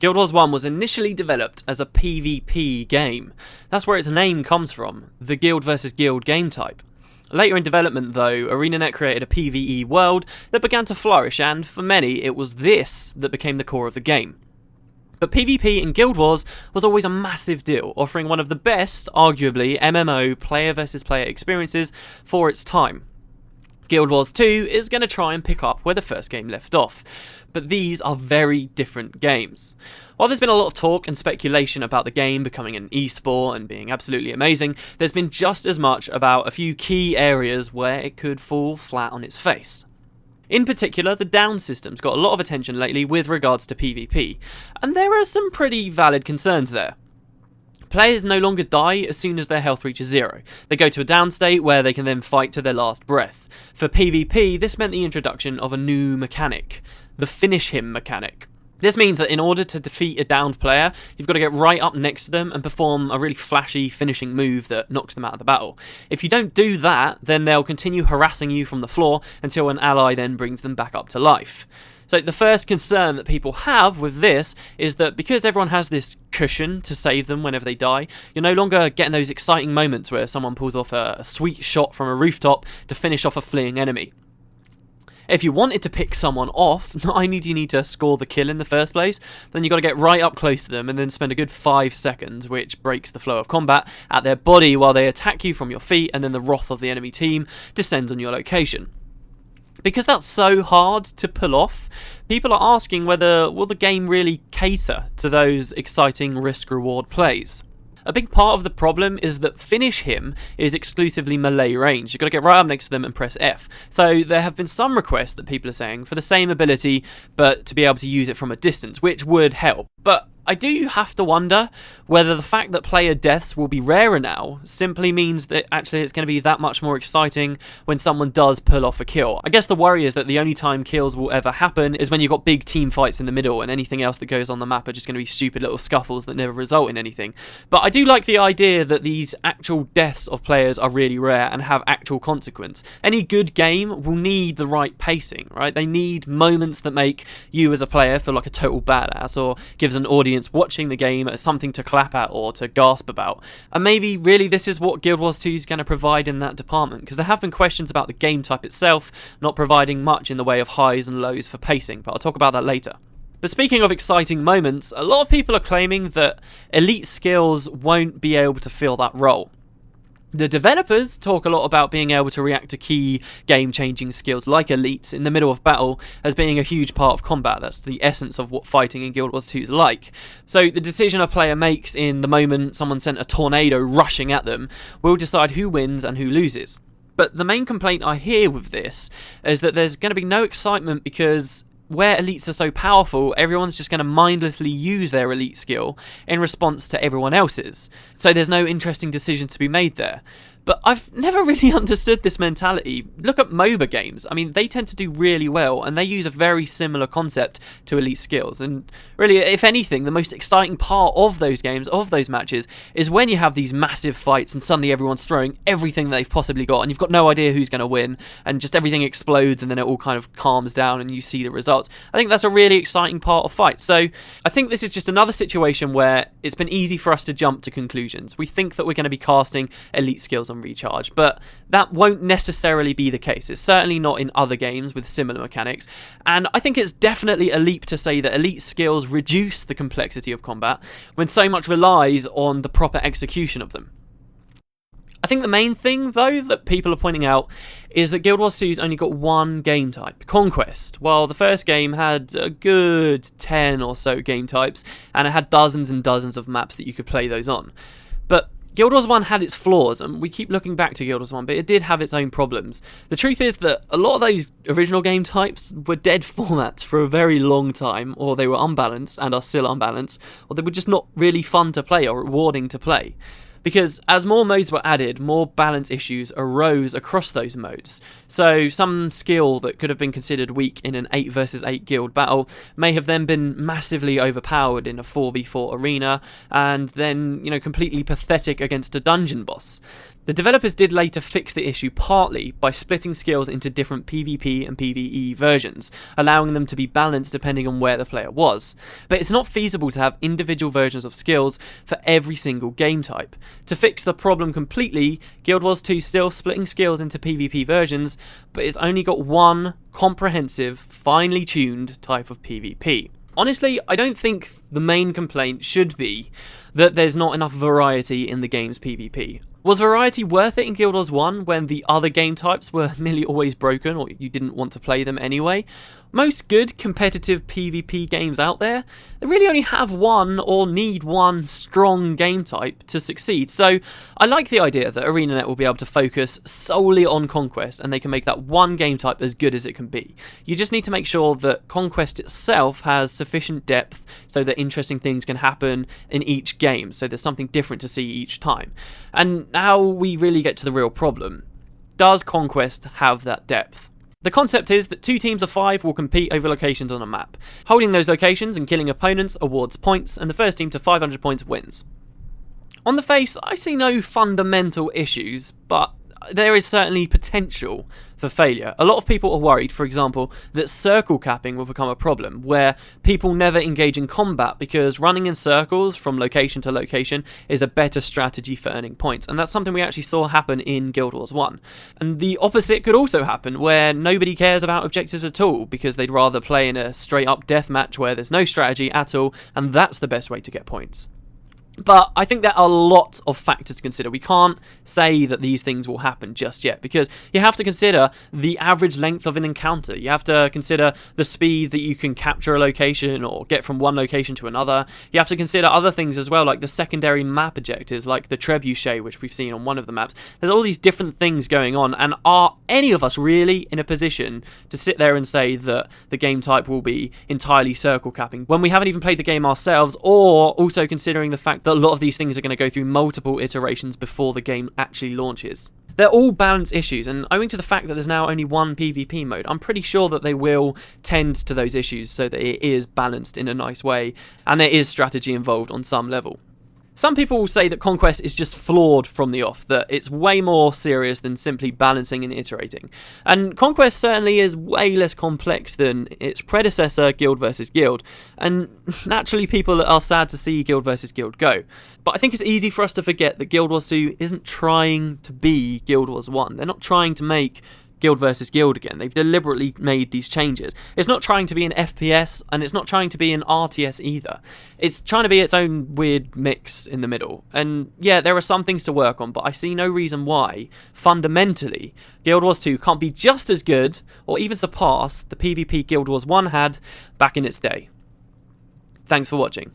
Guild Wars 1 was initially developed as a PvP game. That's where its name comes from, the Guild vs Guild game type. Later in development though, ArenaNet created a PvE world that began to flourish, and for many it was this that became the core of the game. But PvP in Guild Wars was always a massive deal, offering one of the best, arguably, MMO player versus player experiences for its time. Guild Wars 2 is going to try and pick up where the first game left off, but these are very different games. While there's been a lot of talk and speculation about the game becoming an esport and being absolutely amazing, there's been just as much about a few key areas where it could fall flat on its face. In particular, the down system's got a lot of attention lately with regards to PvP, and there are some pretty valid concerns there. Players no longer die as soon as their health reaches 0. They go to a down state where they can then fight to their last breath. For PvP, this meant the introduction of a new mechanic, the finish him mechanic. This means that in order to defeat a downed player, you've got to get right up next to them and perform a really flashy finishing move that knocks them out of the battle. If you don't do that, then they'll continue harassing you from the floor until an ally then brings them back up to life. So the first concern that people have with this is that because everyone has this cushion to save them whenever they die, you're no longer getting those exciting moments where someone pulls off a sweet shot from a rooftop to finish off a fleeing enemy. If you wanted to pick someone off, not only do you need to score the kill in the first place, then you've got to get right up close to them and then spend a good 5 seconds, which breaks the flow of combat, at their body while they attack you from your feet, and then the wrath of the enemy team descends on your location. Because that's so hard to pull off, people are asking whether will the game really cater to those exciting risk-reward plays. A big part of the problem is that finish him is exclusively melee range. You've got to get right up next to them and press F. So there have been some requests that people are saying for the same ability, but to be able to use it from a distance, which would help. But I do have to wonder whether the fact that player deaths will be rarer now simply means that actually it's going to be that much more exciting when someone does pull off a kill. I guess the worry is that the only time kills will ever happen is when you've got big team fights in the middle, and anything else that goes on the map are just going to be stupid little scuffles that never result in anything. But I do like the idea that these actual deaths of players are really rare and have actual consequence. Any good game will need the right pacing, right? They need moments that make you as a player feel like a total badass, or gives an audience watching the game something to clap at or to gasp about. And maybe really this is what Guild Wars 2 is going to provide in that department, because there have been questions about the game type itself not providing much in the way of highs and lows for pacing, but I'll talk about that later. But speaking of exciting moments, a lot of people are claiming that elite skills won't be able to fill that role. The developers talk a lot about being able to react to key game-changing skills like elite in the middle of battle as being a huge part of combat. That's the essence of what fighting in Guild Wars 2 is like. So the decision a player makes in the moment someone sent a tornado rushing at them will decide who wins and who loses. But the main complaint I hear with this is that there's going to be no excitement because where elites are so powerful, everyone's just going to mindlessly use their elite skill in response to everyone else's. So there's no interesting decision to be made there. But I've never really understood this mentality. Look at MOBA games. I mean, they tend to do really well, and they use a very similar concept to elite skills. And really, if anything, the most exciting part of those games, of those matches, is when you have these massive fights and suddenly everyone's throwing everything they've possibly got, and you've got no idea who's going to win, and just everything explodes, and then it all kind of calms down, and you see the results. I think that's a really exciting part of fights. So I think this is just another situation where it's been easy for us to jump to conclusions. We think that we're going to be casting elite skills on recharge, but that won't necessarily be the case. It's certainly not in other games with similar mechanics, and I think it's definitely a leap to say that elite skills reduce the complexity of combat when so much relies on the proper execution of them. I think the main thing, though, that people are pointing out is that Guild Wars 2's only got one game type, Conquest, while the first game had a good 10 or so game types, and it had dozens and dozens of maps that you could play those on. But Guild Wars 1 had its flaws, and we keep looking back to Guild Wars 1, but it did have its own problems. The truth is that a lot of those original game types were dead formats for a very long time, or they were unbalanced and are still unbalanced, or they were just not really fun to play or rewarding to play. Because as more modes were added, more balance issues arose across those modes. So some skill that could have been considered weak in an 8 versus 8 guild battle may have then been massively overpowered in a 4v4 arena, and then, completely pathetic against a dungeon boss. The developers did later fix the issue partly by splitting skills into different PvP and PvE versions, allowing them to be balanced depending on where the player was. But it's not feasible to have individual versions of skills for every single game type. To fix the problem completely, Guild Wars 2 still splitting skills into PvP versions, but it's only got one comprehensive, finely tuned type of PvP. Honestly, I don't think the main complaint should be that there's not enough variety in the game's PvP. Was variety worth it in Guild Wars 1 when the other game types were nearly always broken or you didn't want to play them anyway? Most good competitive PvP games out there, they really only have one or need one strong game type to succeed. So I like the idea that ArenaNet will be able to focus solely on Conquest and they can make that one game type as good as it can be. You just need to make sure that Conquest itself has sufficient depth so that interesting things can happen in each game, so there's something different to see each time. And now we really get to the real problem. Does Conquest have that depth? The concept is that 2 teams of 5 will compete over locations on a map. Holding those locations and killing opponents awards points, and the first team to 500 points wins. On the face, I see no fundamental issues, but there is certainly potential for failure. A lot of people are worried, for example, that circle capping will become a problem, where people never engage in combat because running in circles from location to location is a better strategy for earning points, and that's something we actually saw happen in Guild Wars 1. And the opposite could also happen, where nobody cares about objectives at all because they'd rather play in a straight up deathmatch where there's no strategy at all, and that's the best way to get points. But I think there are lots of factors to consider. We can't say that these things will happen just yet because you have to consider the average length of an encounter. You have to consider the speed that you can capture a location or get from one location to another. You have to consider other things as well, like the secondary map objectives, like the trebuchet, which we've seen on one of the maps. There's all these different things going on, and are any of us really in a position to sit there and say that the game type will be entirely circle capping when we haven't even played the game ourselves, or also considering the fact that a lot of these things are going to go through multiple iterations before the game actually launches. They're all balance issues, and owing to the fact that there's now only one PvP mode, I'm pretty sure that they will tend to those issues so that it is balanced in a nice way, and there is strategy involved on some level. Some people will say that Conquest is just flawed from the off, that it's way more serious than simply balancing and iterating. And Conquest certainly is way less complex than its predecessor, Guild vs Guild, and naturally people are sad to see Guild vs Guild go. But I think it's easy for us to forget that Guild Wars 2 isn't trying to be Guild Wars 1. They're not trying to make Guild vs Guild again. They've deliberately made these changes. It's not trying to be an FPS, and it's not trying to be an RTS either. It's trying to be its own weird mix in the middle. And yeah, there are some things to work on, but I see no reason why, fundamentally, Guild Wars 2 can't be just as good, or even surpass, the PvP Guild Wars 1 had back in its day. Thanks for watching.